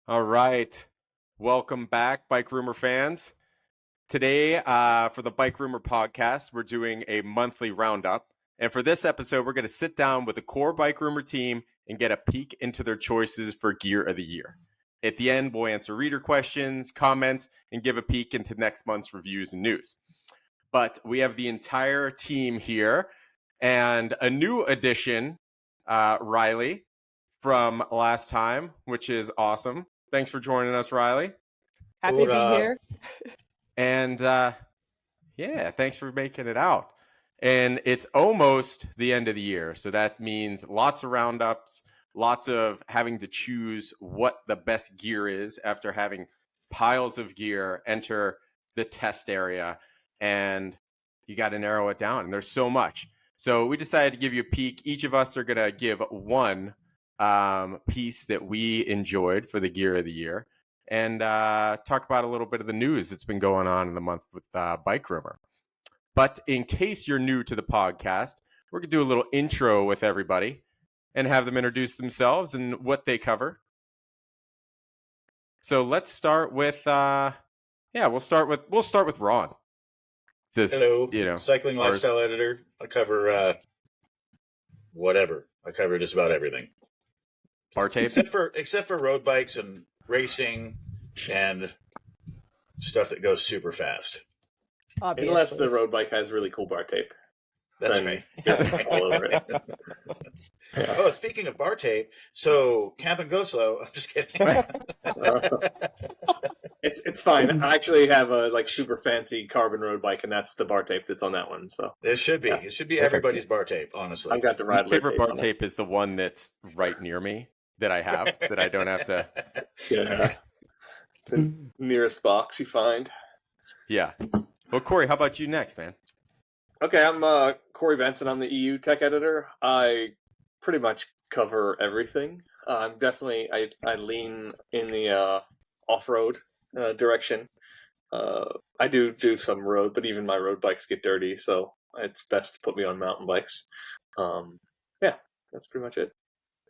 All right. Welcome back, BikeRumor fans. Today, for the BikeRumor podcast, we're doing a monthly roundup. And for this episode, we're going to sit down with the core BikeRumor team and get a peek into their choices for Gear of the Year. At the end, we'll answer reader questions, comments, and give a peek into next month's reviews and news. But we have the entire team here and a new addition, Riley, from last time, which is awesome. Thanks for joining us, Riley. Happy to be here. And thanks for making it out. And it's almost the end of the year. So that means lots of roundups, lots of having to choose what the best gear is after having piles of gear enter the test area. And you got to narrow it down. And there's so much. So we decided to give you a peek. Each of us are going to give one piece that we enjoyed for the Gear of the Year and talk about a little bit of the news that's been going on in the month with BikeRumor. But in case you're new to the podcast, we're going to do a little intro with everybody and have them introduce themselves and what they cover. So let's start with we'll start with Ron. Hello, cycling lifestyle editor. I cover whatever. I cover just about everything. Bar tape? Except for road bikes and racing and stuff that goes super fast. Obviously. Unless the road bike has really cool bar tape. That's right. All over it. Yeah. Oh, speaking of bar tape, so Camp and Go Slow. I'm just kidding. It's fine. I actually have a super fancy carbon road bike, and that's the bar tape that's on that one. So it should be. Yeah. It should be everybody's bar tape. Honestly, I've got the ride. My favorite bar tape is the one that's right near me that I have that I don't have to. Yeah. The nearest box you find. Yeah. Well, Cory, how about you next, man? Okay, I'm Cory Benson. I'm the EU tech editor. I pretty much cover everything. I'm definitely I lean in the off-road direction. I do some road, but even my road bikes get dirty, so it's best to put me on mountain bikes. That's pretty much it.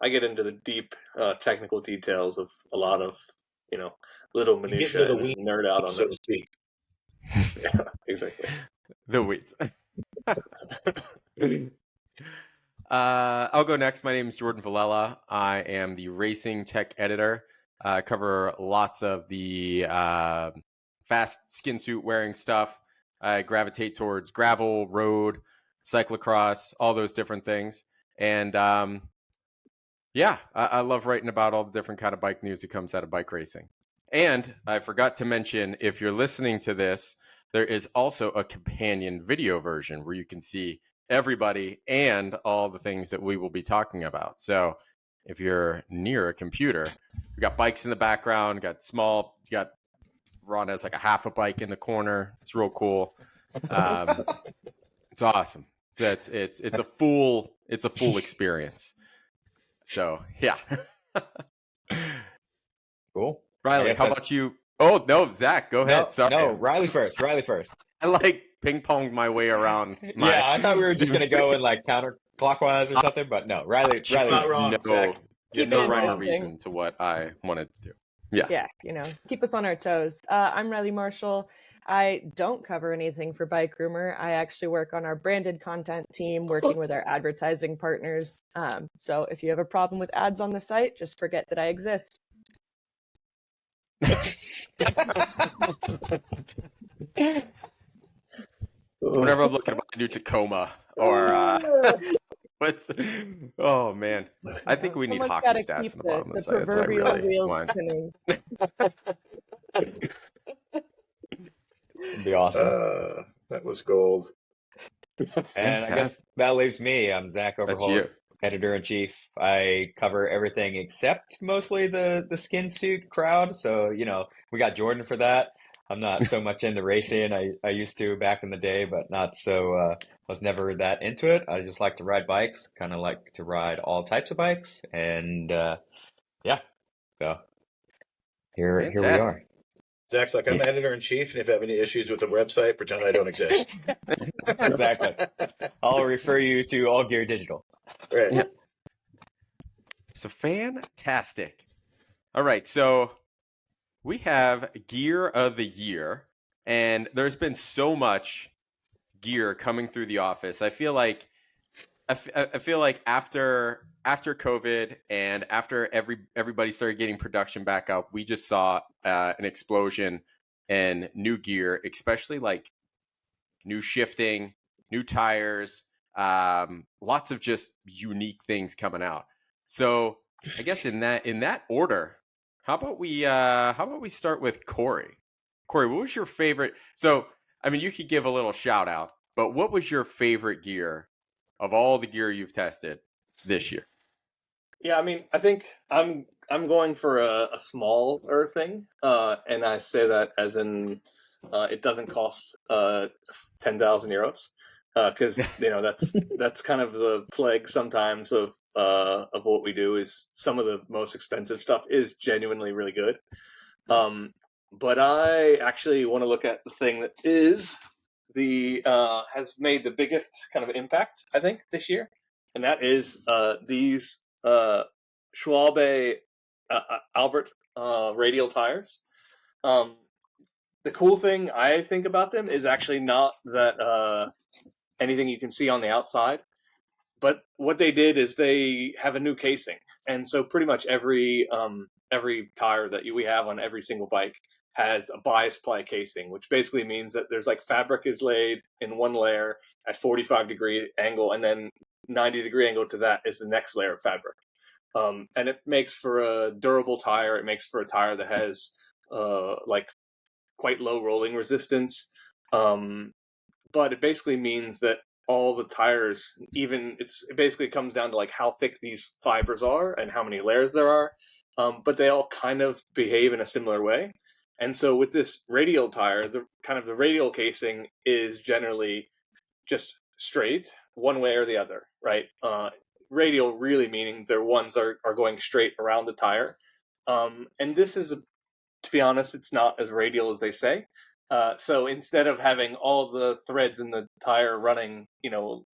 I get into the deep technical details of a lot of little minutiae and nerd out on so it. To speak. Yeah, exactly. The weeds. I'll go next. My name is Jordan Villela. I am the racing tech editor. I cover lots of the fast skin suit wearing stuff. I gravitate towards gravel, road, cyclocross, all those different things. And I love writing about all the different kind of bike news that comes out of bike racing. And I forgot to mention, if you're listening to this, there is also a companion video version where you can see everybody and all the things that we will be talking about. So if you're near a computer, we got bikes in the background, got Ron has like a half a bike in the corner. It's real cool. It's awesome. It's a full experience. So yeah. Cool. Riley, how about you? Oh no, Zach, go ahead. Sorry. No, Riley first. I like ping-ponged my way around. Yeah, I thought we were just gonna go in like counterclockwise or something, but no, Riley's not wrong. No rhyme or reason to what I wanted to do. Yeah, keep us on our toes. I'm Riley Marshall. I don't cover anything for BikeRumor. I actually work on our branded content team, working with our advertising partners. So if you have a problem with ads on the site, just forget that I exist. Whenever I'm looking at my new Tacoma or oh man, I think we need hockey stats in the bottom of the site. So I really want. It'd be awesome. That was gold. And I guess that leaves me. I'm Zach Overholt, editor-in-chief. I cover everything except mostly the skin suit crowd. So, we got Jordan for that. I'm not so much into racing. I used to back in the day, but not so, was never that into it. I just like to ride bikes, kind of like to ride all types of bikes. And, so here we are. Zach's like, I'm editor-in-chief, and if you have any issues with the website, pretend I don't exist. Exactly. I'll refer you to All Gear Digital. Right. So fantastic. All right, so we have Gear of the Year, and there's been so much gear coming through the office. I feel like after COVID and after everybody started getting production back up, we just saw an explosion in new gear, especially like new shifting, new tires, lots of just unique things coming out. So I guess in that order, how about we start with Cory? Cory, what was your favorite? So I mean, you could give a little shout out, but what was your favorite gear of all the gear you've tested this year? Yeah, I mean, I think I'm going for a smaller thing, and I say that as in it doesn't cost 10,000 euros, because that's kind of the plague sometimes of what we do. Is some of the most expensive stuff is genuinely really good, but I actually want to look at the thing that is the has made the biggest kind of impact, I think, this year, and that is these Schwalbe Albert radial tires. The cool thing I think about them is actually not that anything you can see on the outside, but what they did is they have a new casing, and so pretty much every tire that we have on every single bike has a bias ply casing, which basically means that there's like fabric is laid in one layer at 45-degree angle, and then 90-degree angle to that is the next layer of fabric. And it makes for a durable tire. It makes for a tire that has like quite low rolling resistance. But it basically means that all the tires, it basically comes down to like how thick these fibers are and how many layers there are. But they all kind of behave in a similar way. And so with this radial tire, the radial casing is generally just straight one way or the other, right? Radial really meaning their ones are going straight around the tire. And this is, to be honest, it's not as radial as they say. So instead of having all the threads in the tire running,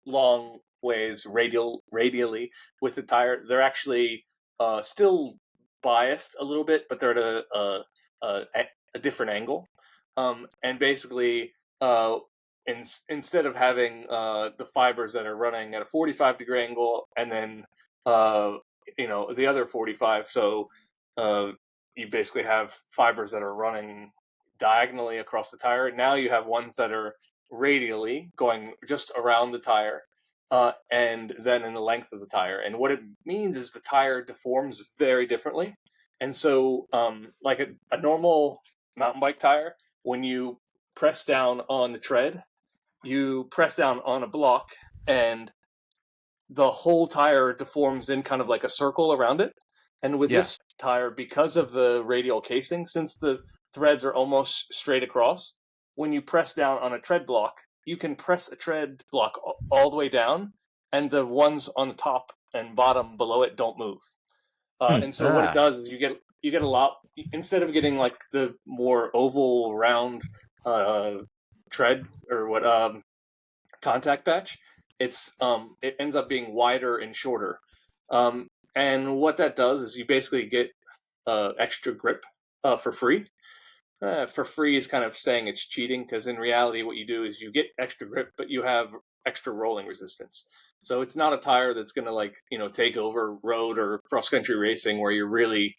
long ways radially with the tire, they're actually still biased a little bit, but they're at a different angle. And basically, instead of having the fibers that are running at a 45-degree angle and then the other 45, so you basically have fibers that are running diagonally across the tire. Now you have ones that are radially going just around the tire, and then in the length of the tire. And what it means is the tire deforms very differently. And so like a normal mountain bike tire, when you press down on the tread, you press down on a block and the whole tire deforms in kind of like a circle around it. And with this tire, because of the radial casing, since the threads are almost straight across, when you press down on a tread block, you can press a tread block all the way down, and the ones on the top and bottom below it don't move. And so what it does is you get a lot, instead of getting like the more oval round tread or what contact patch, it ends up being wider and shorter. And what that does is you basically get extra grip for free. For free is kind of saying it's cheating, because in reality what you do is you get extra grip, but you have extra rolling resistance. So it's not a tire that's going to take over road or cross-country racing where you're really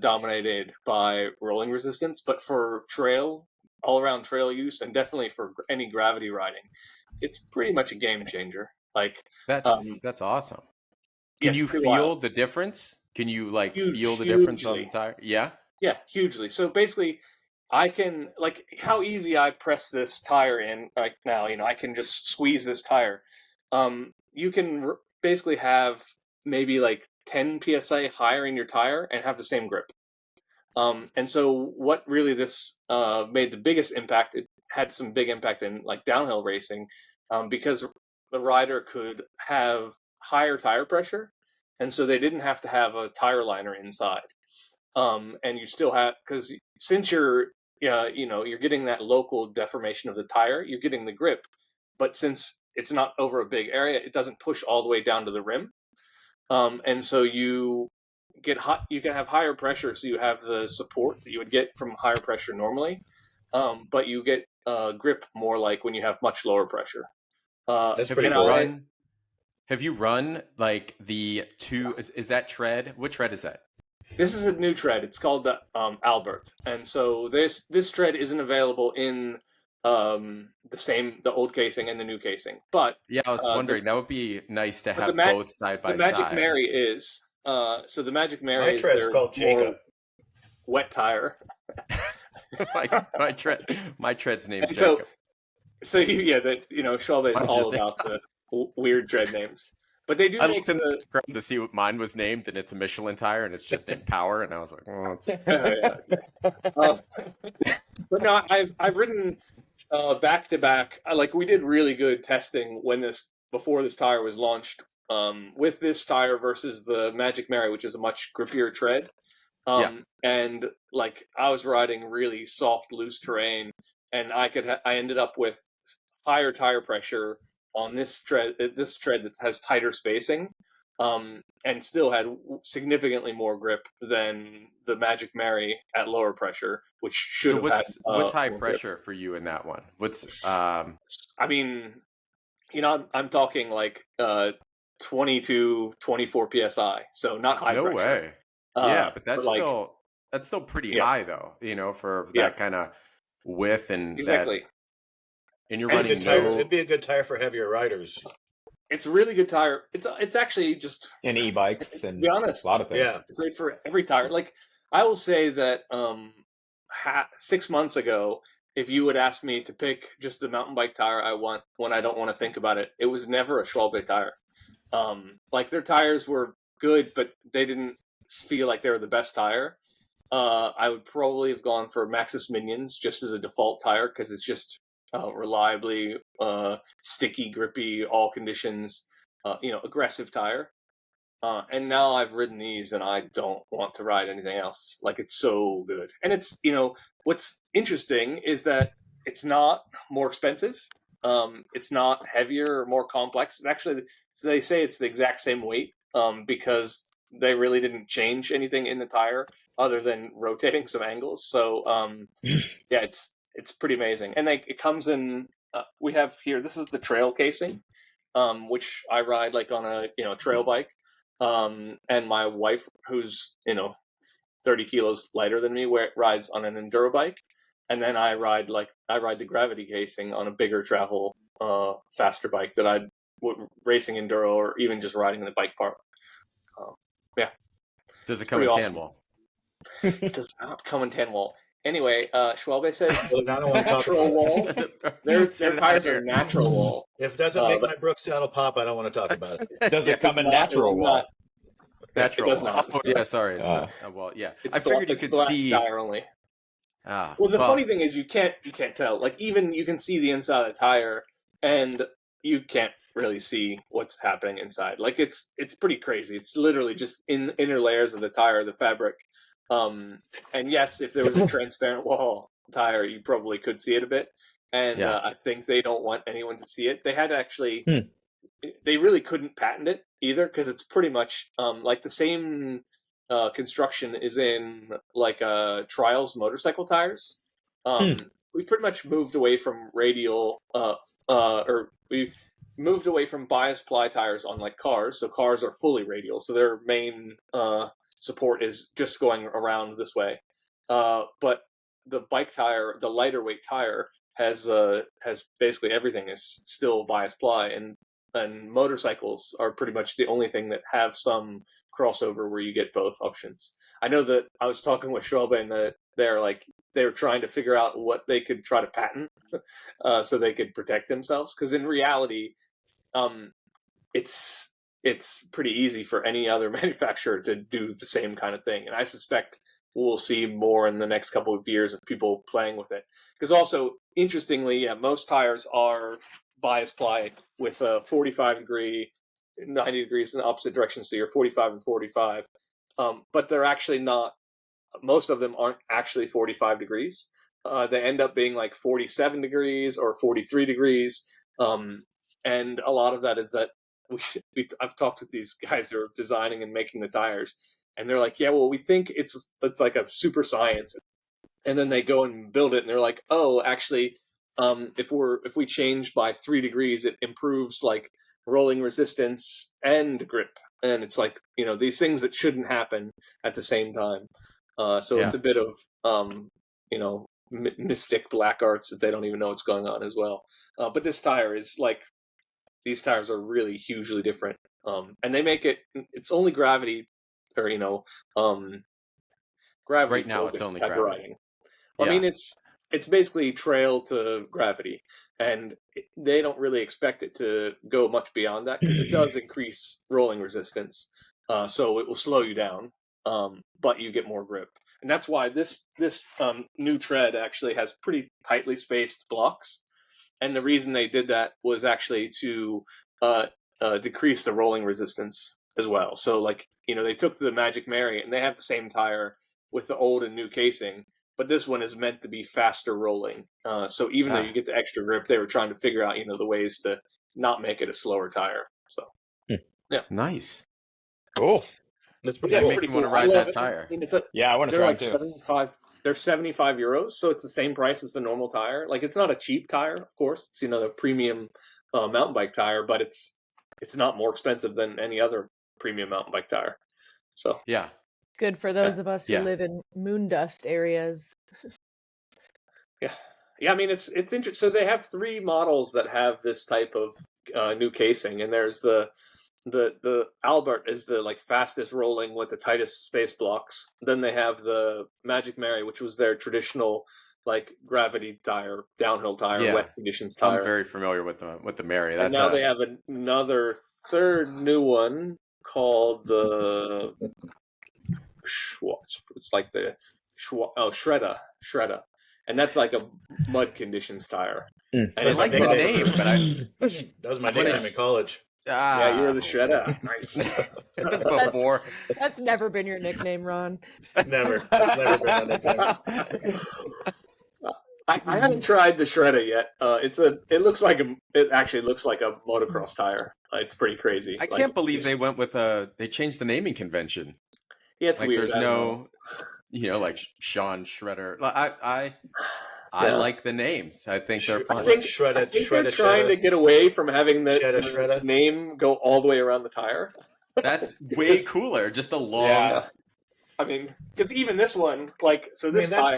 dominated by rolling resistance. But for trail, all-around trail use, and definitely for any gravity riding, it's pretty much a game changer. That's awesome. Can you feel the difference? Can you feel the difference on the tire? Yeah? Yeah, hugely. So basically, I can, how easy I press this tire in right now, I can just squeeze this tire. You can basically have maybe 10 PSI higher in your tire and have the same grip. And so what really this made the biggest impact, it had some big impact in downhill racing, because the rider could have higher tire pressure, and so they didn't have to have a tire liner inside. And you still have, because since you're getting that local deformation of the tire, you're getting the grip, but since it's not over a big area, it doesn't push all the way down to the rim. And so you you can have higher pressure, so you have the support that you would get from higher pressure normally, but you get grip more like when you have much lower pressure. That's pretty cool. Have you run like the two? Is that tread? What tread is that? This is a new tread. It's called the Albert, and so this tread isn't available in the old casing and the new casing. But yeah, I was wondering that would be nice to have both side by side. The Magic Mary is so the Magic Mary my is tread's called Jacob. Wet tire. my tread's named Jacob. So Schwalbe is all about the weird tread names. But they do make to see what mine was named, and it's a Michelin tire, and it's just in Power, and I was like, well, but no, I've ridden back to back. Like we did really good testing before this tire was launched with this tire versus the Magic Mary, which is a much grippier tread. And like I was riding really soft, loose terrain, and I ended up with higher tire pressure on this tread that has tighter spacing, and still had significantly more grip than the Magic Mary at lower pressure, which should have had. What's high pressure for you in that one? What's I mean, I'm talking like 22, 24 psi, so not high pressure. No way. Yeah, but that's still pretty high though. For that kind of width and exactly. And you're running it'd be a good tire for heavier riders. It's a really good tire. It's actually just in e-bikes and to be honest, a lot of things. Yeah, it's great for every tire. Like I will say that 6 months ago, if you would ask me to pick just the mountain bike tire I want when I don't want to think about it, it was never a Schwalbe tire. Like their tires were good, but they didn't feel like they were the best tire. I would probably have gone for Maxxis Minions just as a default tire because it's just reliably sticky, grippy, all conditions, aggressive tire. And now I've ridden these and I don't want to ride anything else. Like it's so good. And it's, what's interesting is that it's not more expensive. It's not heavier or more complex. It's actually, so they say it's the exact same weight because they really didn't change anything in the tire other than rotating some angles. So yeah, it's pretty amazing. And it comes in, we have here, this is the trail casing, which I ride like on a, trail bike. And my wife, who's, 30 kilos lighter than me, rides on an enduro bike. And then I ride the gravity casing on a bigger travel, faster bike that I'd racing enduro or even just riding in the bike park. Yeah. Does it come in tan wall? It does not come in tan wall. Anyway, Schwalbe says natural wall. Their tires are natural wall. If it doesn't make my Brooks saddle pop, I don't want to talk about it. Does it come in natural wall? Natural. It does not. Oh, yeah, sorry. It's not. Well, yeah. I figured you could see tire only. Well, the funny thing is you can't tell. Like even you can see the inside of the tire, and you can't really see what's happening inside. Like it's pretty crazy. It's literally just inner layers of the tire, the fabric. And yes, if there was a transparent wall tire, you probably could see it a bit. And I think they don't want anyone to see it. They had to actually, they really couldn't patent it either because it's pretty much like the same construction is in like Trials motorcycle tires. We pretty much moved away from radial, or we moved away from bias ply tires on like cars. So cars are fully radial. So their main support is just going around this way. But the bike tire, the lighter weight tire, has basically everything is still bias ply, and motorcycles are pretty much the only thing that have some crossover where you get both options. I know that I was talking with Schwalbe and that they were trying to figure out what they could try to patent so they could protect themselves. Because in reality, it's pretty easy for any other manufacturer to do the same kind of thing. And I suspect we'll see more in the next couple of years of people playing with it. Because also, interestingly, most tires are bias ply with a 45 degree, 90 degrees in the opposite direction. So you're 45 and 45. But they're actually not, most of them aren't actually 45 degrees. They end up being like 47 degrees or 43 degrees. And a lot of that is that I've talked with these guys who are designing and making the tires, And they're like, yeah, well, we think it's like a super science. And then they go and build it, and they're like, oh, actually, if we change by 3 degrees, it improves like rolling resistance and grip. And it's like, these things that shouldn't happen at the same time. So it's a bit of, mystic black arts that they don't even know what's going on as well. But this tire is like, these tires are really hugely different. And they make it's only gravity, or, gravity. Right now, it's only gravity. Riding. I mean, it's basically trail to gravity, and they don't really expect it to go much beyond that because it does increase rolling resistance. So it will slow you down, but you get more grip. And that's why this new tread actually has pretty tightly spaced blocks. And the reason they did that was actually to decrease the rolling resistance as well. So, like, they took the Magic Mary, and they have the same tire with the old and new casing, but this one is meant to be faster rolling. So even though you get the extra grip, they were trying to figure out, the ways to not make it a slower tire. So, yeah. Nice. Cool. That's pretty cool. cool. You want to ride that tire. I mean, I want to try like too. 75. They're €75, so it's the same price as the normal tire. Like, it's not a cheap tire, of course. It's a premium mountain bike tire, but it's not more expensive than any other premium mountain bike tire. So yeah, good for those of us who live in moon dust areas. Yeah. I mean, it's interesting. So they have 3 models that have this type of new casing, and there's the Albert is the like fastest rolling with the tightest space blocks. Then they have the Magic Mary, which was their traditional like gravity tire, downhill tire, wet conditions tire. I'm very familiar with the Mary. And now they have another third new one called the it's like the Shredder, and that's like a mud conditions tire. And I like the name, but that was my nickname in college. Yeah, you're the Shredder. Nice. Before that's never been your nickname, Ron. Never. That's never been my nickname. I haven't tried the Shredder yet. It actually looks like a motocross tire. It's pretty crazy. I can't believe they went with they changed the naming convention. Yeah, it's like, weird. There's no, like Sean Shredder. I like the names. I think they're fun. I think they're trying to get away from having the name go all the way around the tire. That's way cooler. Just a long. Yeah. I mean, because even this one, that's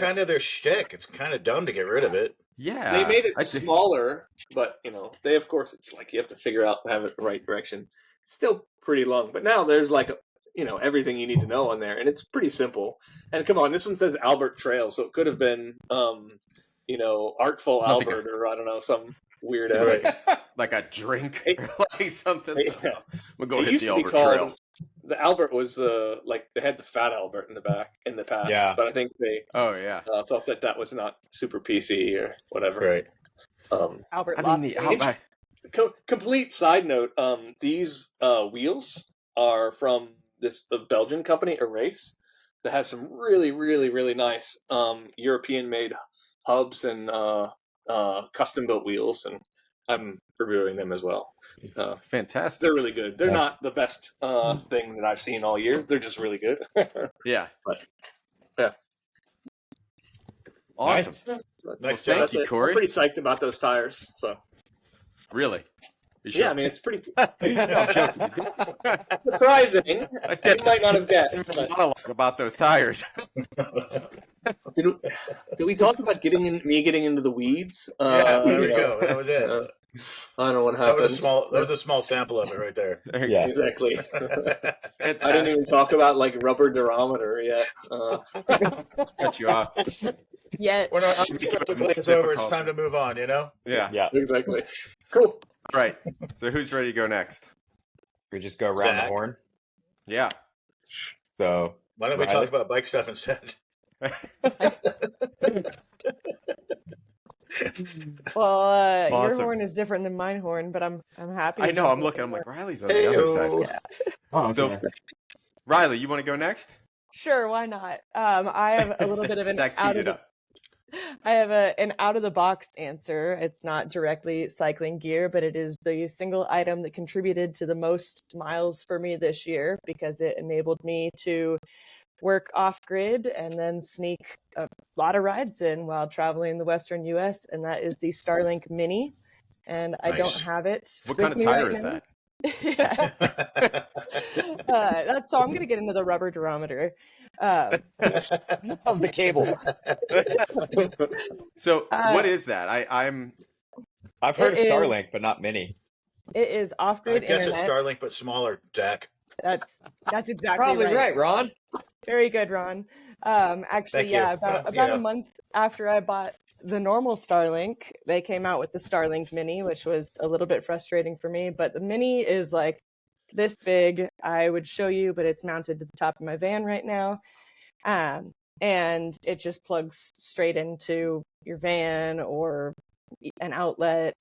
kind of their shtick. It's kind of dumb to get rid of it. Yeah, they made it smaller, but they of course it's like you have to figure out to have it the right direction. It's still pretty long, but now there's like everything you need to know on there, and it's pretty simple. And come on, this one says Albert Trail, so it could have been Artful Albert, or I don't know, some weird like a drink or like something. Yeah. We'll go hit the Albert Trail. The Albert was they had the Fat Albert in the back in the past, but I think they thought that was not super PC or whatever. Right. Albert Complete side note: these wheels are from this Belgian company, Erase, that has some really, really, really nice European-made hubs and custom-built wheels, and I'm reviewing them as well. Fantastic. They're really good. They're not the best thing that I've seen all year. They're just really good. Yeah. But, yeah. Awesome. Nice job. Thank you, Cory. I'm pretty psyched about those tires. So. Really? Yeah, I mean, it's pretty surprising. You might not have guessed. But... monologue about those tires. Did we talk about getting into the weeds? Yeah, there we go. That was it. I don't know what happened. That was a small sample of it right there. Yeah, exactly. I didn't even talk about like rubber durometer yet. Cut you off. Yet. We're not it's over. It's time to move on. Yeah, exactly. Cool. All right. So who's ready to go next? We just go around the horn. Yeah. So why don't we talk about bike stuff instead? Well, awesome. Your horn is different than mine horn, but I'm happy. I know. I'm looking. I'm like, Riley's on the other side. Yeah. Oh, okay. So, Riley, you want to go next? Sure. Why not? I have a little bit of an Zach teed it up. I have an out-of-the-box answer. It's not directly cycling gear, but it is the single item that contributed to the most miles for me this year because it enabled me to work off-grid and then sneak a lot of rides in while traveling in the Western U.S., and that is the Starlink Mini. And I don't have it. What kind of tire is that? Yeah. So I'm going to get into the rubber durometer. Of the cable. So what is that? I've heard of Starlink, but not Mini. It is off-grid internet. I guess it's Starlink, but smaller, Jack. That's exactly probably right, Ron. Very good, Ron. Actually, yeah, about a month after I bought the normal Starlink, they came out with the Starlink Mini, which was a little bit frustrating for me. But the Mini is like this big. I would show you, but it's mounted to the top of my van right now. And it just plugs straight into your van or an outlet.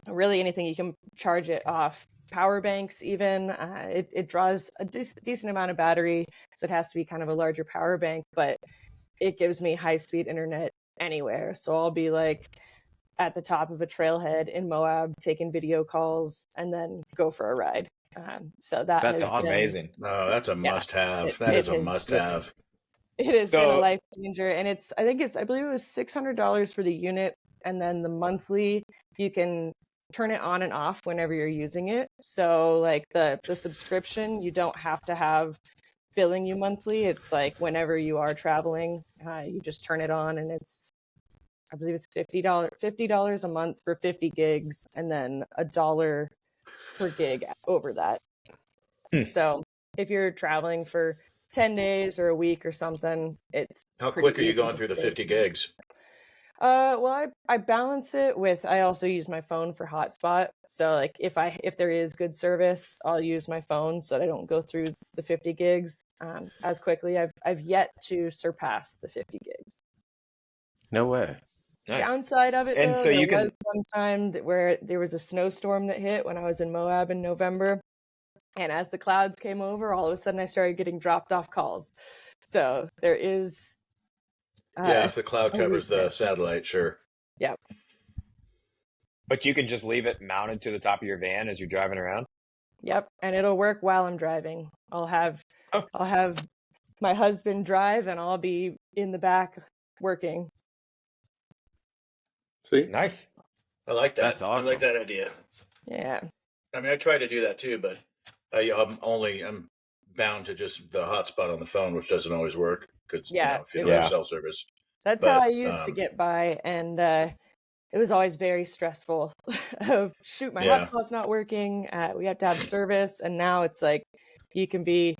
Really anything you can charge it off. Power banks even. It draws a decent amount of battery, so it has to be kind of a larger power bank, but it gives me high-speed internet anywhere. So I'll be like at the top of a trailhead in Moab taking video calls and then go for a ride. So that's amazing. No, that's a must-have. That is a must-have. It has been a life changer, and I believe it was $600 for the unit, and then the monthly you can turn it on and off whenever you're using it. So like the subscription, you don't have to have billing you monthly. It's like whenever you are traveling, you just turn it on, and I believe it's $50 a month for 50 gigs, and then $1 per gig over that. So if you're traveling for 10 days or a week or something, it's how quick are you going through the 50 gigs? Well, I balance it with, I also use my phone for hotspot. So like if there is good service, I'll use my phone so that I don't go through the 50 gigs as quickly. I've yet to surpass the 50 gigs. No way. Nice. Downside of it, and though, so you was one time where there was a snowstorm that hit when I was in Moab in November. And as the clouds came over, all of a sudden I started getting dropped off calls. So there is... if the cloud covers the satellite, sure. Yeah. But you can just leave it mounted to the top of your van as you're driving around? Yep, and it'll work while I'm driving. I'll have my husband drive, and I'll be in the back working. Sweet. Nice. I like that. That's awesome. I like that idea. Yeah. I mean, I tried to do that too, but I'm bound to just the hotspot on the phone, which doesn't always work because if you don't have cell service. That's how I used to get by, and it was always very stressful. Shoot, my hotspot's not working. We have to have service, and now it's like you can be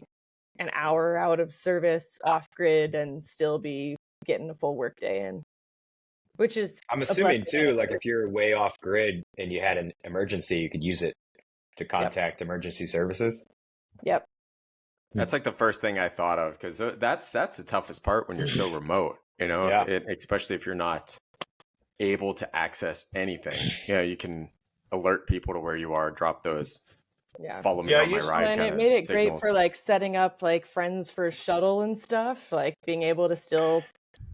an hour out of service off grid and still be getting a full work day in. Which is, I'm assuming too, like if you're way off grid and you had an emergency, you could use it to contact emergency services. Yep. That's like the first thing I thought of, because that's the toughest part when you're so remote, especially if you're not able to access anything. You can alert people to where you are, drop those follow me on my ride. And it made it great for like setting up like friends for shuttle and stuff, like being able to still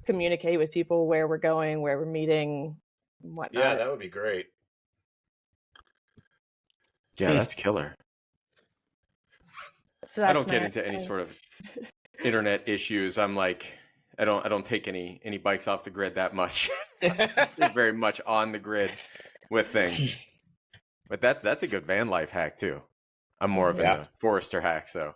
communicate with people where we're going, where we're meeting, and whatnot. Yeah, that would be great. Yeah, that's killer. So I don't get into any sort of internet issues. I'm like, I don't take any bikes off the grid that much. It's very much on the grid with things. But that's a good van life hack too. I'm more of a Forester hack, so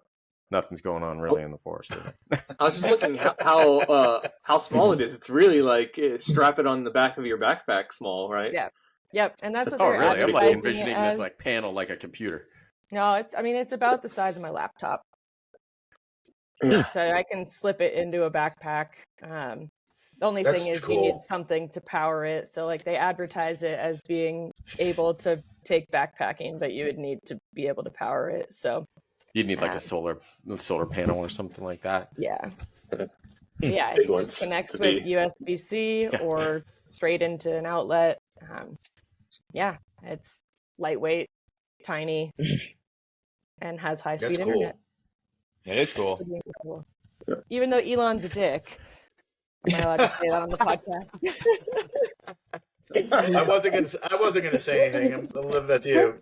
nothing's going on really in the Forester. I was just looking how small it is. It's really like strap it on the back of your backpack small, right? Yeah. Yep. And that's what they're really? I'm like envisioning this like panel like a computer. No, it's about the size of my laptop. So I can slip it into a backpack. The only thing is you need something to power it. So like they advertise it as being able to take backpacking, but you would need to be able to power it. So you'd need like a solar panel or something like that. Yeah. Yeah, it just connects with USB-C or straight into an outlet. It's lightweight, tiny, and has high-speed internet. It is cool. Even though Elon's a dick, Am I allowed to say that on the podcast? I wasn't gonna say anything. I'll leave that to you.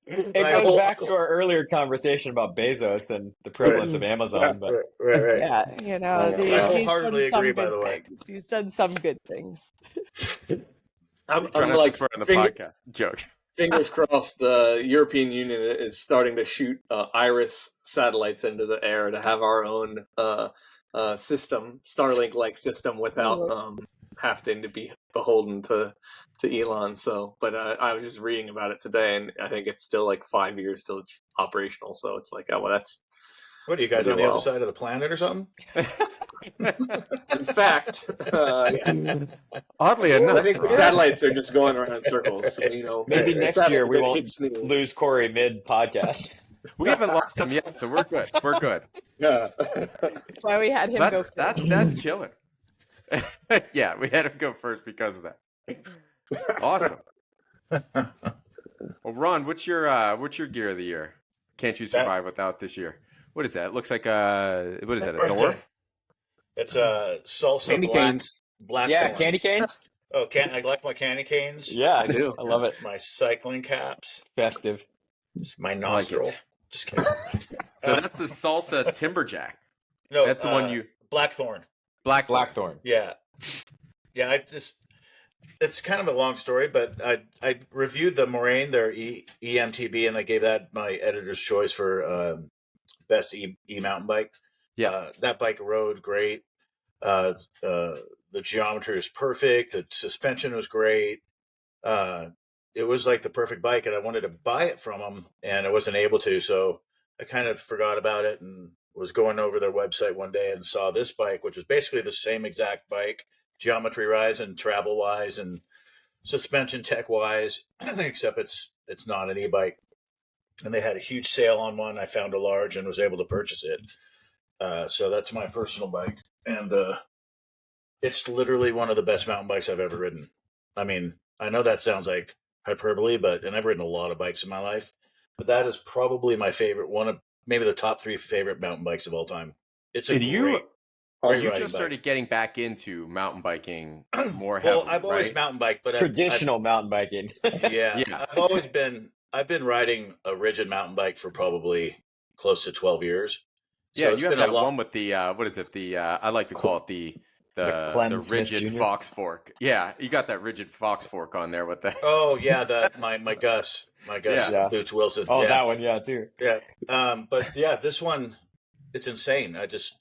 It goes back to our earlier conversation about Bezos and the prevalence of Amazon. But right. Yeah, you know, I wholeheartedly agree. By the way, he's done some good things. I'm like on the podcast joke. Fingers crossed. The European Union is starting to shoot Iris satellites into the air to have our own system, Starlink-like system, without having to be beholden to Elon. So, but I was just reading about it today, and I think it's still like 5 years till it's operational. So it's like, oh well, that's. What are you guys on the other side of the planet or something? In fact, oddly enough, I think the satellites are just going around in circles. So, you know, maybe next year we won't lose Cory mid-podcast. We haven't lost him yet, so we're good. We're good. Yeah, that's why we had him go first. That's killer. Yeah, we had him go first because of that. Awesome. Well, Ron, what's your gear of the year? Can't you survive without this year? What is that? It looks like what is that? A door? It's a salsa candy canes. Black. Yeah, thorn. candy canes. Oh, I like my candy canes. Yeah, I do. I love it. My cycling caps. Festive. My nostril. Just kidding. So that's the salsa timberjack. No, that's the one you. Blackthorn. Blackthorn. Yeah. It's kind of a long story, but I reviewed the Moraine, their EMTB, and I gave that my editor's choice for best e mountain bike. Yeah, that bike rode great. The geometry was perfect. The suspension was great. It was like the perfect bike, and I wanted to buy it from them, and I wasn't able to, so I kind of forgot about it and was going over their website one day and saw this bike, which was basically the same exact bike, geometry-wise and travel-wise and suspension tech-wise, except it's not an e-bike. And they had a huge sale on one. I found a large and was able to purchase it. So that's my personal bike. And it's literally one of the best mountain bikes I've ever ridden. I mean, I know that sounds like hyperbole, and I've ridden a lot of bikes in my life, but that is probably my favorite, one of maybe the top 3 favorite mountain bikes of all time. It's a you just started bike. Getting back into mountain biking more heavily. Well, I've always mountain biked, but traditional mountain biking. Yeah. I've been riding a rigid mountain bike for probably close to 12 years. So you have that one with the what is it? The I like to call it the rigid Fox fork. Yeah, you got that rigid Fox fork on there with the. Oh yeah, my Gus Boots Wilson. Oh, that one, yeah, too. Yeah, but yeah, this one, it's insane. It's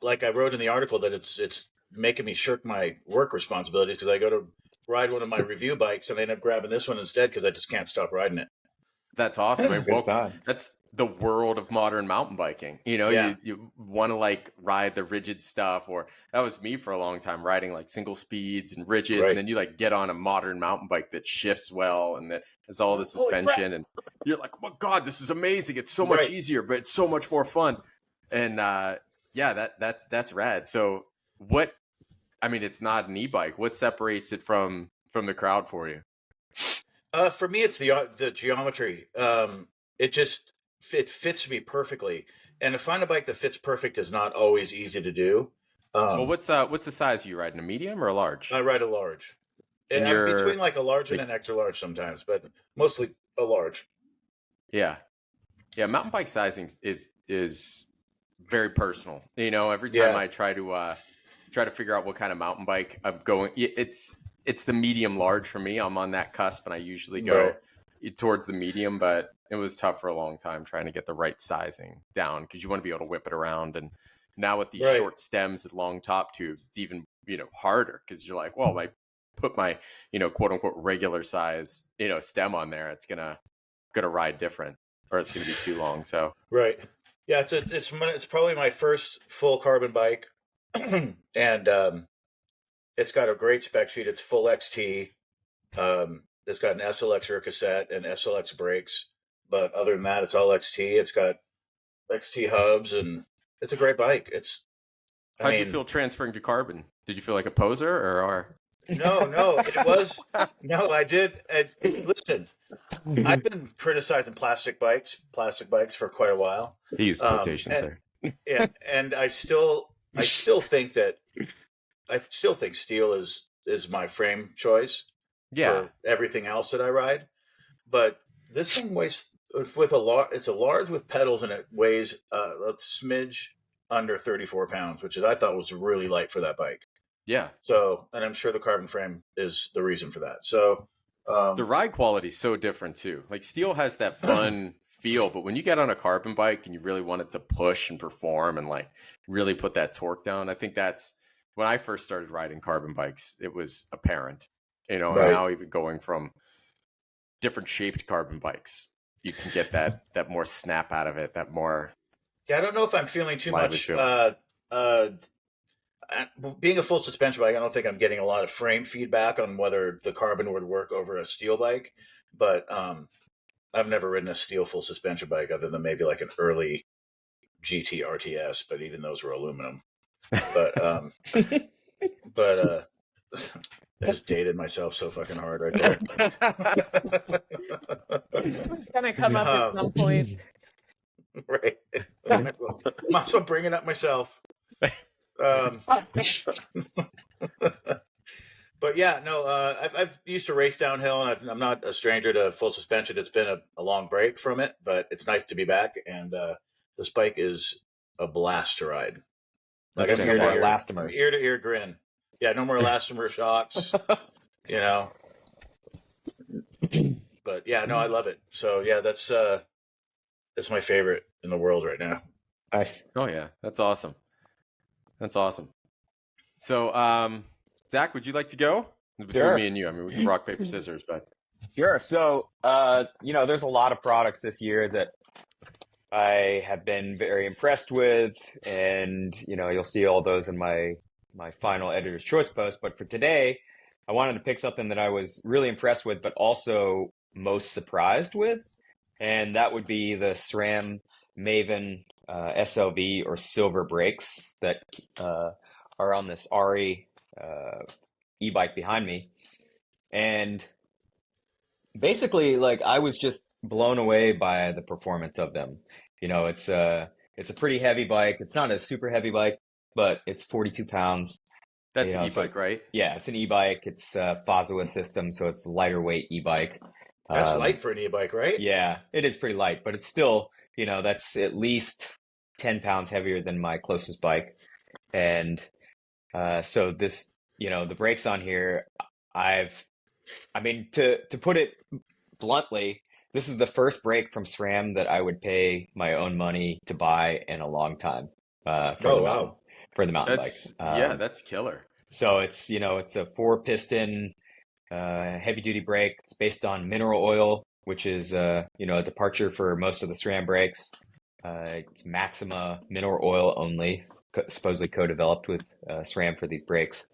like I wrote in the article that it's making me shirk my work responsibilities because I go to ride one of my review bikes and I end up grabbing this one instead because I just can't stop riding it. That's awesome. That's the world of modern mountain biking. You know, you want to like ride the rigid stuff, or that was me for a long time, riding like single speeds and rigid. Right. And then you like get on a modern mountain bike that shifts well and that has all the suspension, and you're like, oh my God, this is amazing. It's so much easier, but it's so much more fun. And that's rad. So it's not an e-bike. What separates it from the crowd for you? For me, it's the geometry. It fits me perfectly, and to find a bike that fits perfect is not always easy to do. Well, what's the size you ride? In a medium or a large? I ride a large, and I'm between like a large and an extra large sometimes, but mostly a large. Yeah. Mountain bike sizing is very personal. You know, every time I try to figure out what kind of mountain bike I'm going, it's the medium large for me. I'm on that cusp, and I usually go towards the medium, but it was tough for a long time trying to get the right sizing down because you want to be able to whip it around. And now with these short stems and long top tubes, it's even, harder because you're like, well, I put my, quote unquote regular size, stem on there. It's gonna ride different, or it's going to be too long. So, right. Yeah. It's probably my first full carbon bike. And, it's got a great spec sheet. It's full XT. It's got an SLX rear cassette and SLX brakes. But other than that, it's all XT. It's got XT hubs, and it's a great bike. How'd you feel transferring to carbon? Did you feel like a poser or? No, it was. No, I did. Listen, I've been criticizing plastic bikes for quite a while. He used quotations there. Yeah, and I still I still think steel is my frame choice for everything else that I ride. But this thing weighs with it's a large with pedals, and it weighs a smidge under 34 pounds, which I thought was really light for that bike. Yeah. So, and I'm sure the carbon frame is the reason for that. So, the ride quality is so different too. Like steel has that fun feel, but when you get on a carbon bike and you really want it to push and perform and like really put that torque down, I think that's when I first started riding carbon bikes, it was apparent, you know, and now even going from different shaped carbon bikes, you can get that more snap out of it, that more. Yeah, I don't know if I'm feeling too much. Being a full suspension bike, I don't think I'm getting a lot of frame feedback on whether the carbon would work over a steel bike. But I've never ridden a steel full suspension bike other than maybe like an early GT RTS, but even those were aluminum. But I just dated myself so fucking hard right there. It's gonna come up at some point. Right. Might as well bring it up myself. But yeah, no, I've used to race downhill, and I'm not a stranger to full suspension. It's been a long break from it, but it's nice to be back. And this bike is a blast to ride. Like I'm ear to ear grin. Yeah, no more elastomer shocks. You know. But yeah, no, I love it. So yeah, that's my favorite in the world right now. Nice. Oh yeah, that's awesome. That's awesome. So, Zach, would you like to go? Between me and you. I mean, we can rock, paper, scissors, but. Sure. So, there's a lot of products this year that I have been very impressed with, and, you'll see all those in my final editor's choice post. But for today, I wanted to pick something that I was really impressed with, but also most surprised with. And that would be the SRAM Maven SLV or silver brakes that are on this RE e-bike behind me. And basically, like, I was just blown away by the performance of them. It's a pretty heavy bike. It's not a super heavy bike, but it's 42 pounds. That's an e-bike, right? Yeah, it's an e-bike. It's a Frazelle system, so it's a lighter weight e-bike. That's light for an e-bike, right? Yeah, it is pretty light, but it's still, that's at least 10 pounds heavier than my closest bike. And so this, the brakes on here, to put it bluntly, this is the first brake from SRAM that I would pay my own money to buy in a long time for the mountain bikes. That's killer. So it's, it's a 4-piston heavy duty brake. It's based on mineral oil, which is a departure for most of the SRAM brakes. It's Maxima mineral oil only, supposedly co-developed with SRAM for these brakes.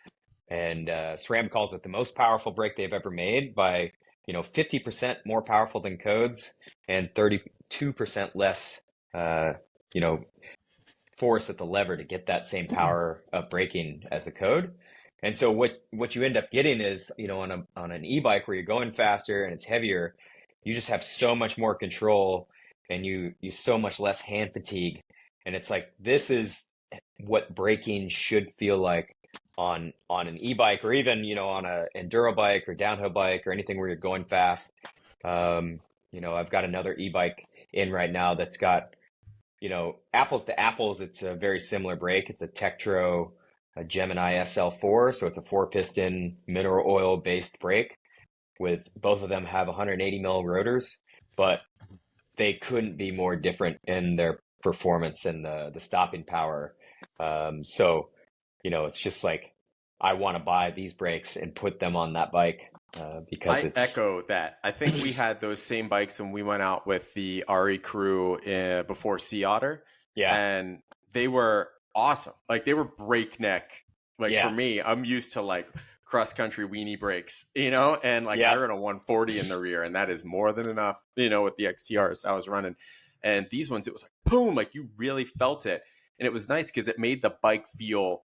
And SRAM calls it the most powerful brake they've ever made by 50% more powerful than codes and 32% less force at the lever to get that same power of braking as a code. And so what you end up getting is, on an e-bike where you're going faster and it's heavier, you just have so much more control and you so much less hand fatigue. And it's like, this is what braking should feel like on an e-bike, or even, on a enduro bike or downhill bike or anything where you're going fast. I've got another e-bike in right now that's got, apples to apples, it's a very similar brake. It's a Tektro Gemini SL4. So it's a 4-piston mineral oil based brake. With both of them have 180 mil rotors, but they couldn't be more different in their performance and the stopping power. So it's just like, I want to buy these brakes and put them on that bike because I echo that. I think we had those same bikes when we went out with the RE crew before Sea Otter. Yeah. And they were awesome. Like, they were breakneck. Like, for me, I'm used to like cross country weenie brakes, and like I run a 140 in the rear, and that is more than enough, with the XTRs I was running. And these ones, it was like boom, like you really felt it. And it was nice because it made the bike feel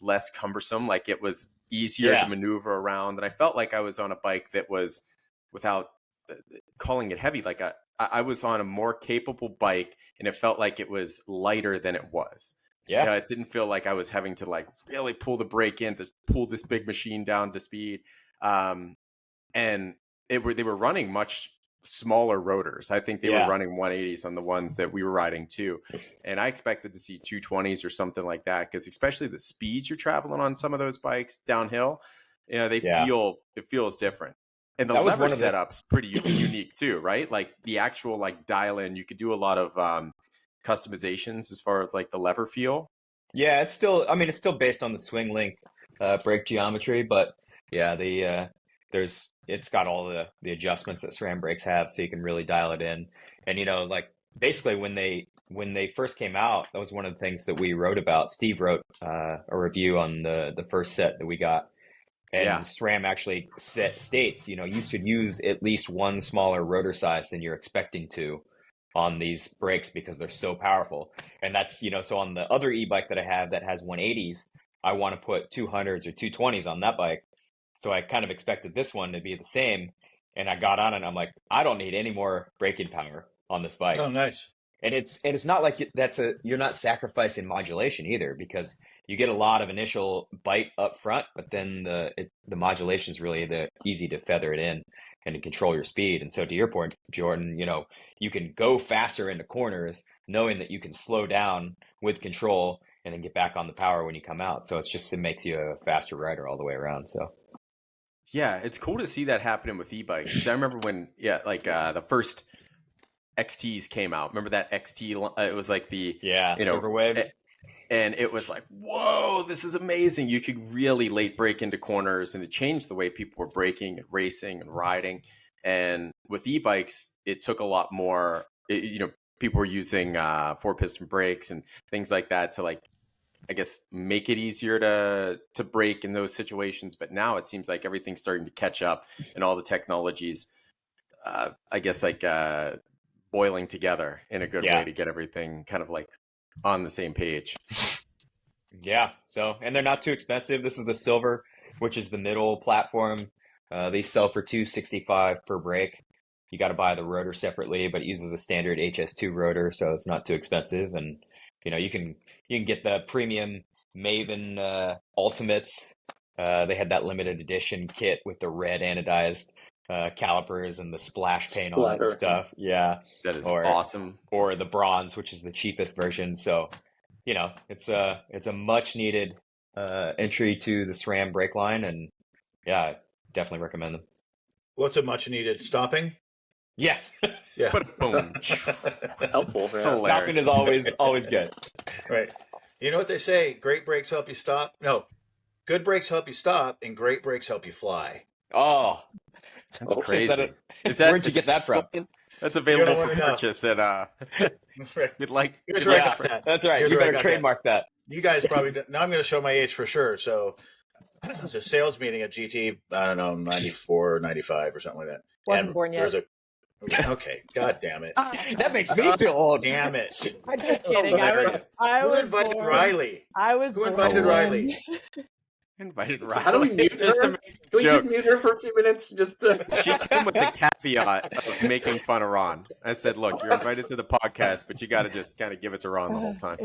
less cumbersome. Like, it was easier to maneuver around. And I felt like I was on a bike that was, without calling it heavy, like I was on a more capable bike, and it felt like it was lighter than it was. Yeah. It didn't feel like I was having to like really pull the brake in to pull this big machine down to speed. And they were running much smaller rotors. I think they were running 180s on the ones that we were riding too. And I expected to see 220s or something like that, because especially the speeds you're traveling on some of those bikes downhill, it feels different. And the lever setup's pretty unique too, right? Like the actual like dial in, you could do a lot of customizations as far as like the lever feel. Yeah, it's still based on the swing link brake geometry, but yeah, it's got all the adjustments that SRAM brakes have, so you can really dial it in. And like basically when they first came out, that was one of the things that we wrote about. Steve wrote a review on the first set that we got. And SRAM actually states, you should use at least one smaller rotor size than you're expecting to on these brakes because they're so powerful. And that's, so on the other e-bike that I have that has 180s, I want to put 200s or 220s on that bike. So I kind of expected this one to be the same. And I got on it and I'm like, I don't need any more braking power on this bike. Oh, nice. And it's not like you're not sacrificing modulation either, because you get a lot of initial bite up front, but then the modulation is really easy to feather it in and to control your speed. And so to your point, Jordan, you can go faster into corners knowing that you can slow down with control and then get back on the power when you come out. So it makes you a faster rider all the way around. So yeah, it's cool to see that happening with e-bikes. Because I remember when the first XTs came out. Remember that XT? It was like the Silver Waves. And it was like, whoa, this is amazing. You could really late brake into corners, and it changed the way people were braking and racing and riding. And with e-bikes, it took a lot more, people were using 4-piston brakes and things like that to like, I guess, make it easier to brake in those situations. But now it seems like everything's starting to catch up, and all the technologies, I guess, like boiling together in a good way to get everything kind of like on the same page. Yeah. So, and they're not too expensive. This is the silver, which is the middle platform. They sell for $265 per brake. You got to buy the rotor separately, but it uses a standard HS2 rotor, so it's not too expensive. And you can get the premium Maven Ultimates. They had that limited edition kit with the red anodized calipers and the splash paint on it and stuff. Yeah, that is awesome. Or the bronze, which is the cheapest version. So it's a much needed entry to the SRAM brake line, and I definitely recommend them. What's a much needed stopping? Yes. Yeah. Boom. Helpful. Yeah. Stopping is always good. Right. You know what they say? Great brakes help you stop. No, good brakes help you stop, and great brakes help you fly. Oh, that's crazy. Where'd you get that from? That's available for purchase at we'd like. Here's where I got that. That's right. You better trademark that. You guys probably now I'm going to show my age for sure. So it's a sales meeting at GT. I don't know, 94, 95 or something like that. Wasn't born yet. Okay, god damn it. That makes me feel old. Damn it. I'm just kidding. Who invited Riley? Who invited Riley? Invited Riley. How do we mute her? Can we mute her for a few minutes? She came with the caveat of making fun of Ron. I said, "Look, you're invited to the podcast, but you got to just kind of give it to Ron the whole time."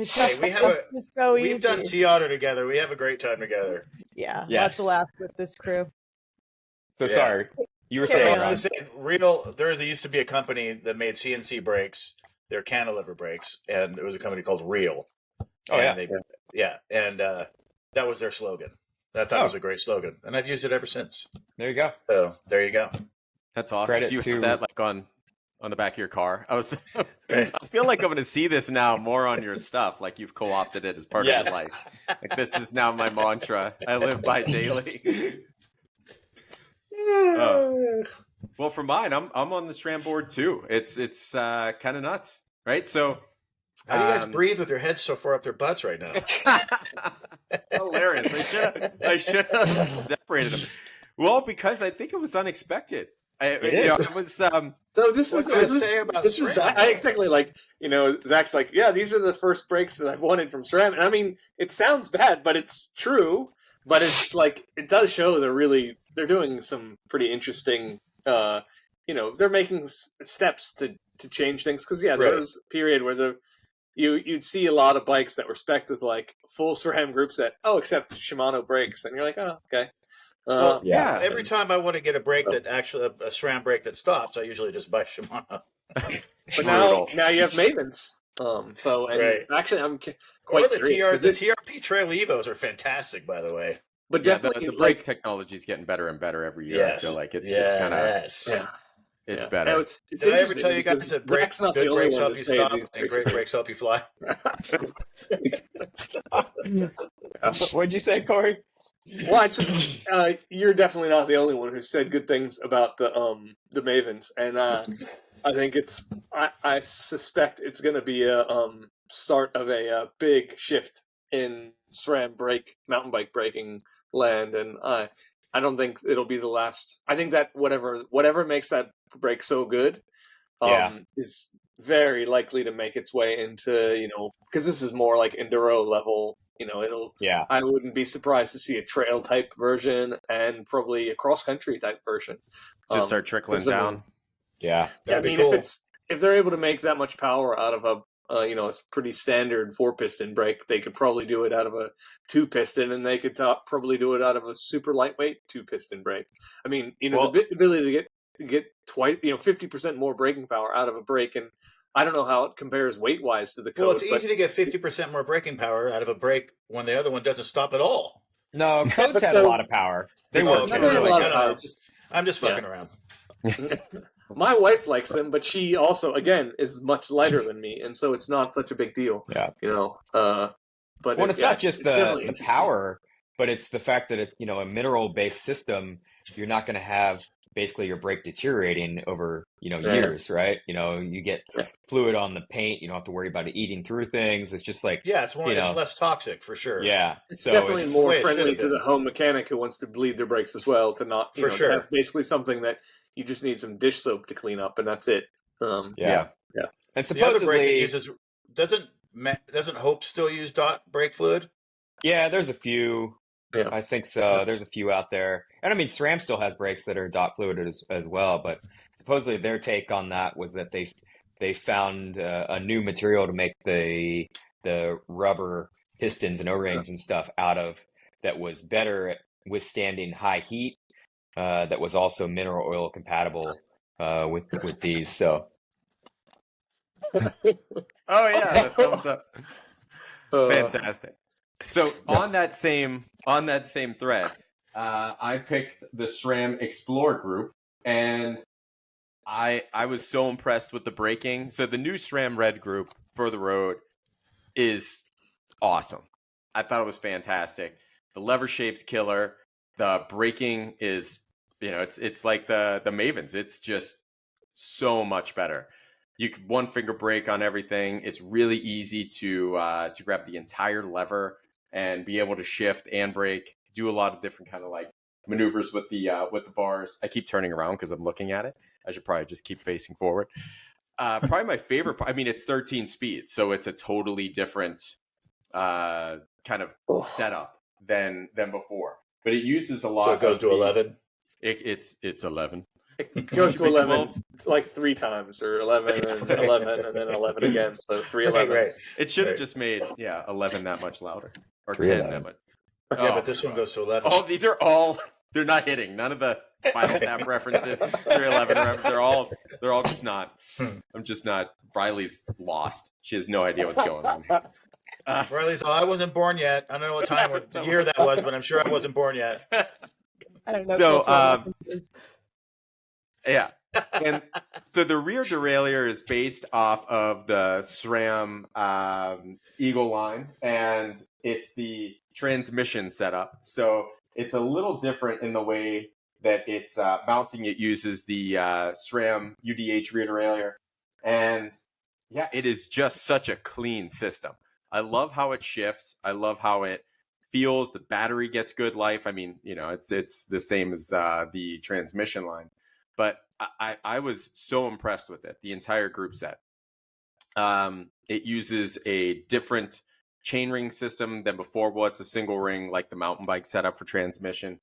We've done Sea Otter together. We have a great time together. Yeah, lots of laughs with this crew. So sorry, you were saying, Ron. There used to be a company that made CNC brakes. They're cantilever brakes, and it was a company called Real. And that was their slogan. I thought it was a great slogan, and I've used it ever since. There you go. So there you go. That's awesome. Do you have that like on the back of your car? I feel like I'm going to see this now more on your stuff. Like you've co-opted it as part of your life. Like this is now my mantra. I live by daily. Well, for mine, I'm on the SRAM board too. It's kind of nuts, right? So. How do you guys breathe with your heads so far up their butts right now? Hilarious. I should have separated them. Well, because I think it was unexpected. It was. So this is I expected Zach's like, yeah, these are the first breaks that I've wanted from SRAM, and I mean, it sounds bad, but it's true. But it's like it does show they're doing some pretty interesting. They're making steps to change things because there was a period where you'd see a lot of bikes that were spec'd with like full SRAM group set. Oh, except Shimano brakes, and you're like, oh, okay. Well, yeah. Every time I want to get a brake that actually a SRAM brake that stops, I usually just buy Shimano. But now you have Mavens. Right. Actually, I'm quite the curious. The TRP Trail Evos are fantastic, by the way. But definitely, the brake technology is getting better and better every year. Yes. I feel like it's just kind of it's better. It's Did I ever tell you guys that good brakes help you stop and great brakes help you fly? What'd you say, Cory? Well, it's just you're definitely not the only one who said good things about the Mavens, and I think I suspect it's going to be a start of a big shift in SRAM mountain bike braking land, and I don't think it'll be the last. I think that whatever makes that brake so good, is very likely to make its way into, because this is more like enduro level. I wouldn't be surprised to see a trail type version and probably a cross country type version. Just start trickling down. That'd be cool. If they're able to make that much power out of a it's pretty standard 4-piston brake, they could probably do it out of a 2-piston, and they could probably do it out of a super lightweight 2-piston brake. I mean, the ability to get twice, 50% more braking power out of a brake, and I don't know how it compares weight-wise to the code. Well, it's easy to get 50% more braking power out of a brake when the other one doesn't stop at all. No, codes had a lot of power. They weren't. I'm just fucking around. My wife likes them, but she also, again, is much lighter than me, and so it's not such a big deal. Yeah. But it's not just the power, but it's the fact that a mineral-based system, you're not going to have basically your brake deteriorating over years, right? You get fluid on the paint. You don't have to worry about it eating through things. It's just like it's less toxic for sure. Yeah, it's definitely more friendly to the home mechanic who wants to bleed their brakes as well, to not to have basically something that you just need some dish soap to clean up, and that's it. And supposedly, the other brake it uses doesn't Hope still use dot brake fluid? Yeah, there's a few. Yeah. I think so. There's a few out there. And I mean, SRAM still has brakes that are dot fluid as well, but supposedly their take on that was that they found a new material to make the rubber pistons and O-rings and stuff out of that was better at withstanding high heat, that was also mineral oil compatible with these. So. Oh yeah, the thumbs up. Fantastic. So on that same thread, I picked the SRAM Explorer group, and I was so impressed with the braking. So the new SRAM Red group for the road is awesome. I thought it was fantastic. The lever shape's killer. The braking is, it's like the Mavens. It's just so much better. You can one finger brake on everything. It's really easy to grab the entire lever and be able to shift and brake. Do a lot of different kind of like maneuvers with the bars. I keep turning around because I'm looking at it. I should probably just keep facing forward. Probably my favorite part. I mean, it's 13 speeds, so it's a totally different kind of setup than before. But it uses a lot. So it goes to 11. It's 11. It goes to 11 like 3 times, or 11 and 11 and then 11 again. So 3 11s. Right. It should have just made 11 that much louder, or 10 that much. Yeah, but this one goes to 11. Oh, these are all. They're not hitting. None of the Spinal Tap references. 311. They're all just not. I'm just not. Riley's lost. She has no idea what's going on here. Riley's I wasn't born yet. I don't know what time or year that was, but I'm sure I wasn't born yet. I don't know. So, yeah. And so the rear derailleur is based off of the SRAM Eagle line, and it's the transmission setup. So it's a little different in the way that it's mounting. It uses the SRAM UDH rear derailleur, and it is just such a clean system. I love how it shifts. I love how it feels. The battery gets good life. I mean, it's the same as the transmission line, but I was so impressed with it. The entire group set. It uses a different chainring system than before. Well, it's a single ring like the mountain bike setup for transmission,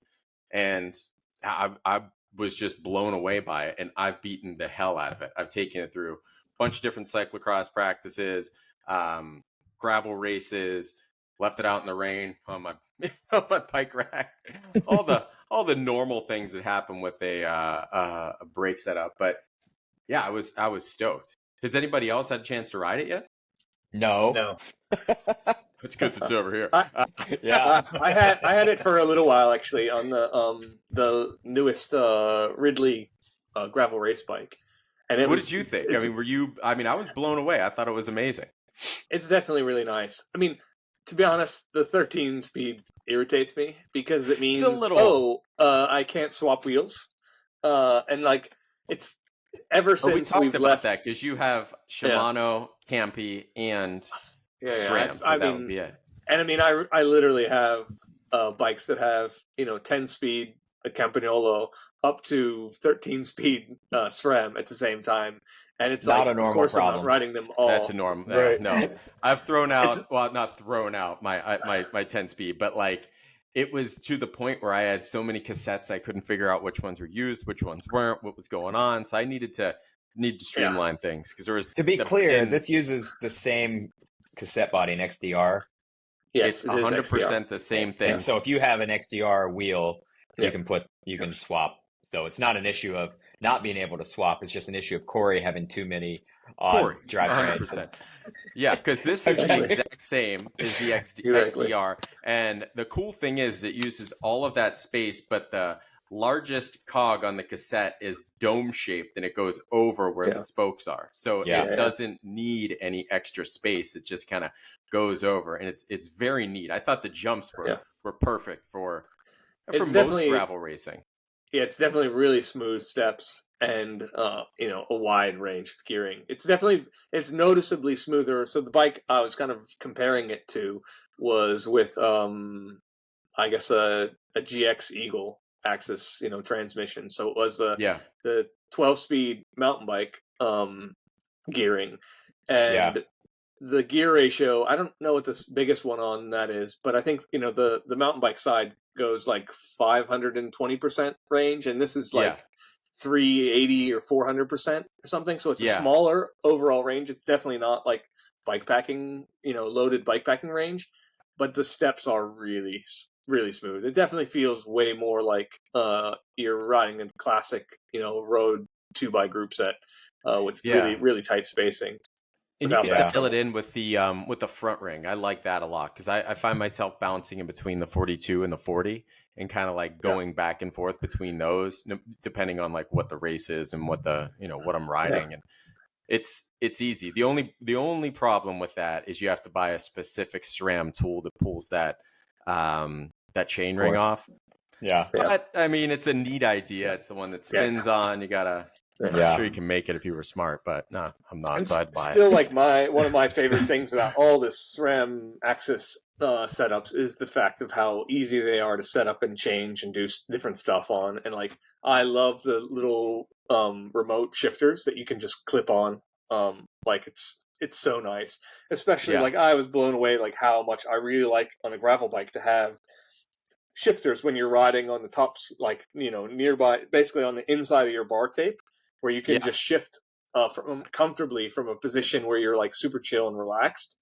and I was just blown away by it, and I've beaten the hell out of it. I've taken it through a bunch of different cyclocross practices. gravel races, left it out in the rain on my on my bike rack, all the normal things that happen with a brake setup. But yeah, I was stoked. Has anybody else had a chance to ride it yet? No. It's because it's over here. Yeah. I had it for a little while actually on the newest Ridley gravel race bike. And what did you think? I mean, I was blown away. I thought it was amazing. It's definitely really nice. I mean, to be honest, the 13 speed irritates me because it means I can't swap wheels. And like it's ever since we talked we've about left that because you have Shimano, Campy, and SRAM. So I that mean, would be it. And I mean, I literally have bikes that have 10 speed Campagnolo up to 13 speed SRAM at the same time, and it's Not like, a normal of course, problem. I'm not riding them all. That's a norm. Right. No, I've thrown out. Well, not thrown out my 10 speed, but like it was to the point where I had so many cassettes I couldn't figure out which ones were used, which ones weren't, what was going on. So I needed to streamline things because there was. To be clear, this uses the same cassette body, an XDR. Yes, it's 100% the same thing. And so if you have an XDR wheel, you can swap. So it's not an issue of not being able to swap. It's just an issue of Cory having too many on drive 100%. Yeah, because this is the exact same as the XDR. And the cool thing is it uses all of that space, but the largest cog on the cassette is dome shaped and it goes over where the spokes are. So it doesn't need any extra space. It just kind of goes over, and it's very neat. I thought the jumps were perfect for most gravel racing. Yeah, it's definitely really smooth steps and a wide range of gearing. It's noticeably smoother. So the bike I was kind of comparing it to was with I guess a GX Eagle axis transmission. So it was the 12-speed mountain bike gearing, and the gear ratio, I don't know what the biggest one on that is, but I think the mountain bike side goes like 520% range, and this is like 380 or 400% or something. So it's a smaller overall range. It's definitely not like bikepacking, loaded bikepacking range, but the steps are really, really smooth. It definitely feels way more like you're riding a classic, road 2x group set with really, really tight spacing. And you can dial it in with the front ring. I like that a lot because I find myself bouncing in between the 42 and the 40 and kind of like going back and forth between those depending on like what the race is and what the what I'm riding. And it's easy. The only problem with that is you have to buy a specific SRAM tool that pulls that chain ring off. Yeah. But I mean, it's a neat idea. It's the one that spins on. You gotta. I'm sure you can make it if you were smart, but no, I'm not. And so I'd buy still, it. like one of my favorite things about all this SRAM axis setups is the fact of how easy they are to set up and change and do different stuff on. And like, I love the little remote shifters that you can just clip on. Like it's so nice, especially like I was blown away like how much I really like on a gravel bike to have shifters when you're riding on the tops, like nearby, basically on the inside of your bar tape, where you can just shift comfortably from a position where you're like super chill and relaxed.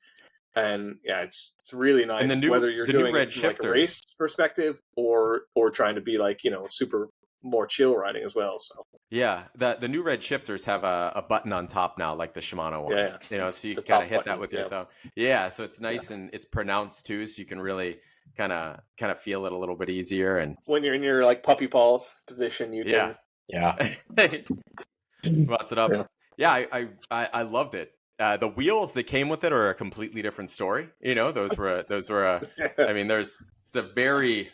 And it's really nice whether you're doing it from like a race perspective or trying to be like super more chill riding as well. So the new red shifters have a button on top now, like the Shimano ones. So you kind of hit that with your thumb. So it's nice and it's pronounced too, so you can really kind of feel it a little bit easier. And when you're in your like puppy paws position, you can Lots it up. I loved it. The wheels that came with it are a completely different story. Those were I mean, it's a very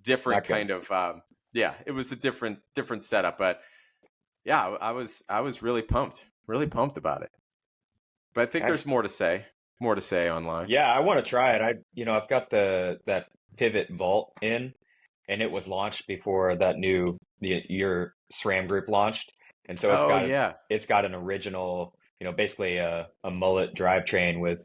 different kind of it was a different setup, but I was really pumped about it. But I think there's more to say online. Yeah, I want to try it. I've got that Pivot Vault in, and it was launched before your SRAM group launched. And so it's got an original, basically a mullet drivetrain with,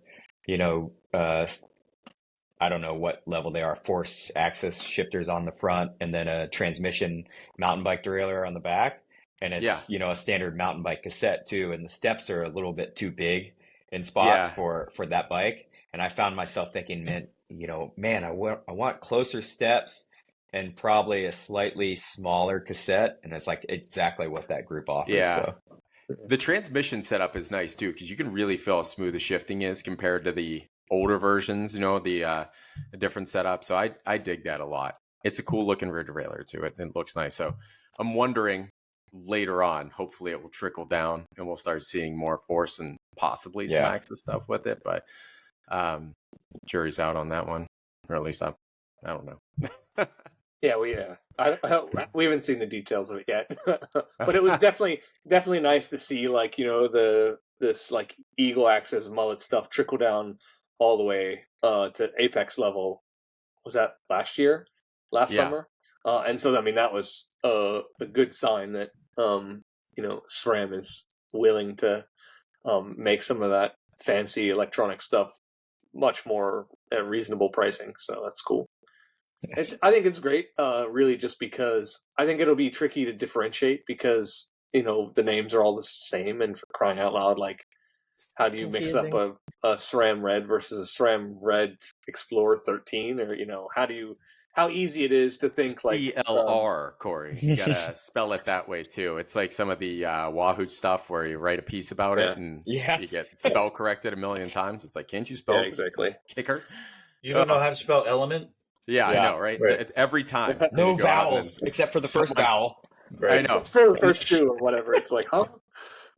I don't know what level they are, force axis shifters on the front, and then a transmission mountain bike derailleur on the back. And it's, a standard mountain bike cassette too. And the steps are a little bit too big. in spots for that bike. And I found myself thinking, man, I want closer steps and probably a slightly smaller cassette. And it's like exactly what that group offers. Yeah. So the transmission setup is nice too, because you can really feel how smooth the shifting is compared to the older versions, the different setup. So I dig that a lot. It's a cool looking rear derailleur too. It looks nice. So I'm wondering later on, hopefully it will trickle down and we'll start seeing more force and possibly some Axis stuff with it. But jury's out on that one, or at least I don't know. Yeah, we haven't seen the details of it yet, but it was definitely nice to see, like, this like Eagle Axis mullet stuff trickle down all the way to Apex level. Was that last summer? And so, I mean, that was a good sign that SRAM is willing to make some of that fancy electronic stuff much more at reasonable pricing. So that's cool. I think it's great, really, just because I think it'll be tricky to differentiate because, the names are all the same, and for crying out loud, like, how do you mix up a SRAM Red versus a SRAM Red Explorer 13, or, how easy it is to think like ELR, Cory. You gotta spell it that way too. It's like some of the Wahoo stuff where you write a piece about it and you get spell corrected a million times. It's like, can't you spell exactly kicker? You don't know how to spell element? Yeah, I know, right? Every time. No vowels except for the first vowel. Right. I know. For the first two or whatever. It's like, huh?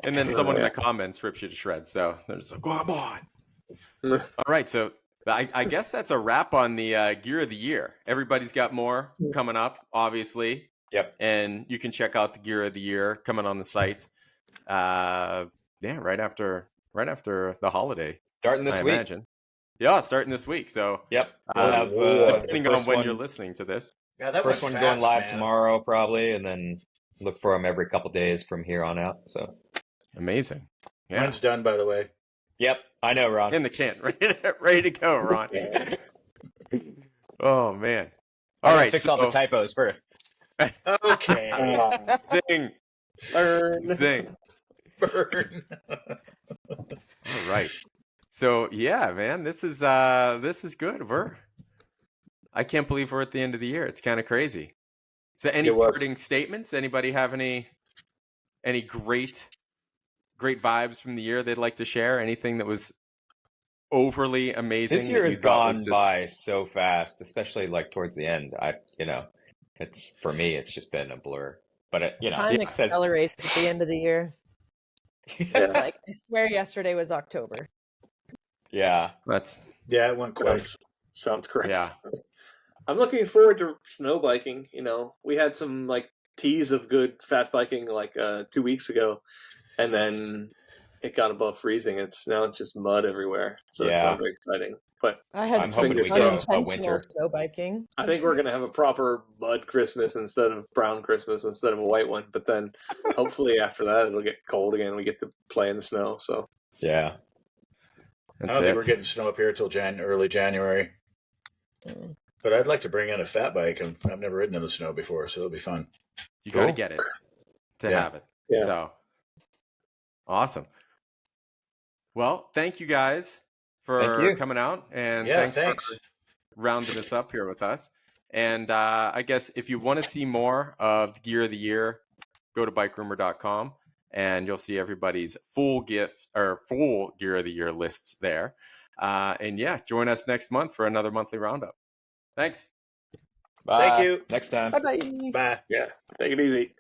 And then someone in the comments rips you to shreds. So they're just like, come on. All right, so I guess that's a wrap on the Gear of the Year. Everybody's got more coming up, obviously. Yep. And you can check out the Gear of the Year coming on the site. Right after the holiday. Starting this week. Imagine. Yeah, starting this week. So yep. We'll have depending on when you're listening to this. Yeah, that first one going live tomorrow probably, and then look for them every couple days from here on out. So amazing. Yeah. Mine's done, by the way. Yep, I know, Ron. In the can, ready to go, Ron. Oh man! All right, fix all the typos first. Okay. Sing, burn, sing, burn. All right. So yeah, man, this is good. I can't believe we're at the end of the year. It's kind of crazy. So any parting statements? Anybody have any great vibes from the year they'd like to share? Anything that was overly amazing? This year has gone by so fast, especially like towards the end. It's for me, it's just been a blur. But time accelerates at the end of the year. It's like, I swear yesterday was October. Yeah, it went quick. Sounds correct. Yeah, I'm looking forward to snow biking. We had some like tease of good fat biking like 2 weeks ago, and then it got above freezing. Now it's just mud everywhere. So it's not very exciting. But I had some unintentional snow biking. I think we're gonna have a proper mud Christmas instead of brown Christmas instead of a white one. But then hopefully after that it'll get cold again. We get to play in the snow. So yeah. I don't think we're getting snow up here till early January. But I'd like to bring in a fat bike. I've never ridden in the snow before, so it'll be fun. You got to get it to have it. Yeah. So awesome. Well, thank you guys for coming out, and thanks for rounding us up here with us. And I guess if you want to see more of the Gear of the Year, go to BikeRumor.com. And you'll see everybody's full Gear of the Year lists there. And join us next month for another monthly roundup. Thanks. Bye. Thank you. Next time. Bye-bye. Bye. Yeah, take it easy.